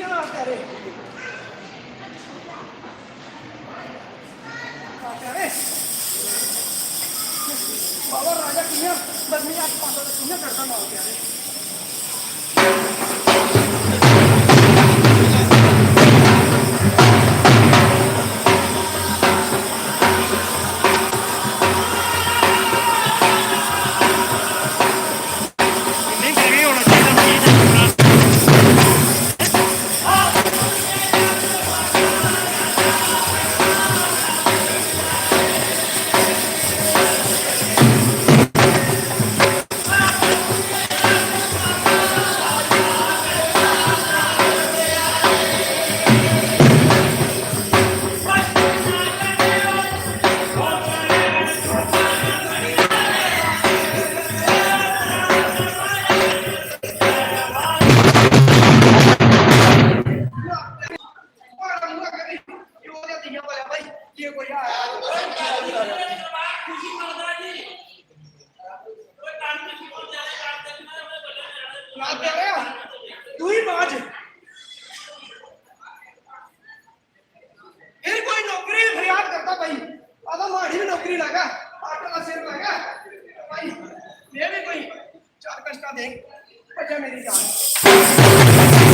जनाब प्यारे बाबा राजा किया बदमी आप पाता तो किया करता माल प्यारे तू ही बाज फिर कोई नौकरी फरियाद करता भाई आधा माड़ी भी नौकरी लगा आटा सिर लगा भाई ये भी कोई चार कष्टा देख बचा मेरी जान